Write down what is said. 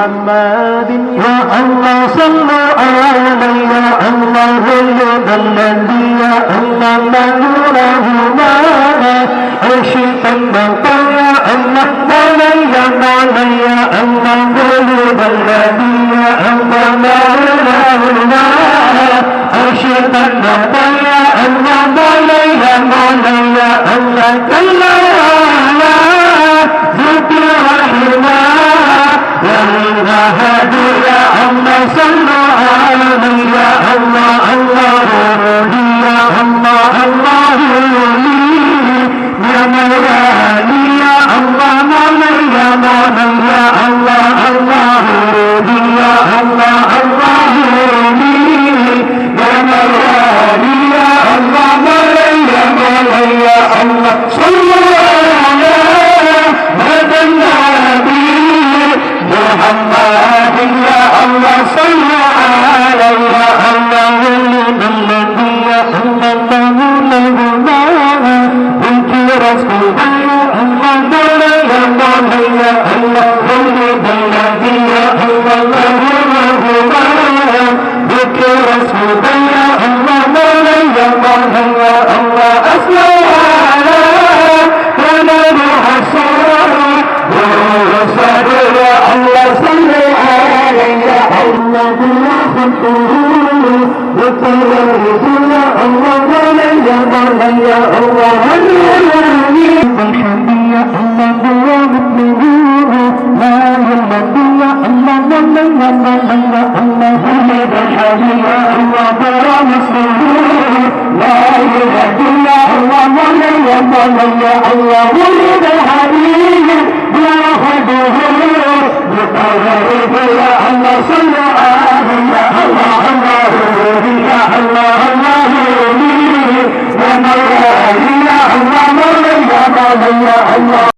محمد يا الله صلوا عليه يا الله ولد الذي يا الله منوره ما عشق الموتى يا الله مولاي يا مولاي يا الله ولد الذي يا الله منوره ما عشق الموتى يا الله مولاي يا مولاي يا الله كلا ذكر رحمه هادي يا الله صلوا عليه يا الله الله يا الله الله يا مولاي يا الله مولاي يا مولاي يا الله الله يا الله الله يا مولاي يا الله مولاي يا مولاي يا الله صلوا على هذا النبي محمد يا الله صلوا عليه يا الله ولد الذي يا الله مولاه انت رسول يا الله مولاي يا مولاي يا الله ولد الذي يا الله مولاه انت رسول يا الله مولاي يا مولاي يا الله اسلم على ولد حسن وصار يا الله صلوا عليه يا الله وتوارث يا الله مولاي يا مولاي يا الله الحمد يا الله ومثله لا يمد يا الله مولاي يا مولاي يا الله حمد الحمد يا الله برمسه لا يمد يا الله مولاي يا مولاي يا الله ولد الحبيب يا خده يا الله صلوا عليه يا الله الله يا الله الله يا مولاي يا الله مولاي يا مولاي يا الله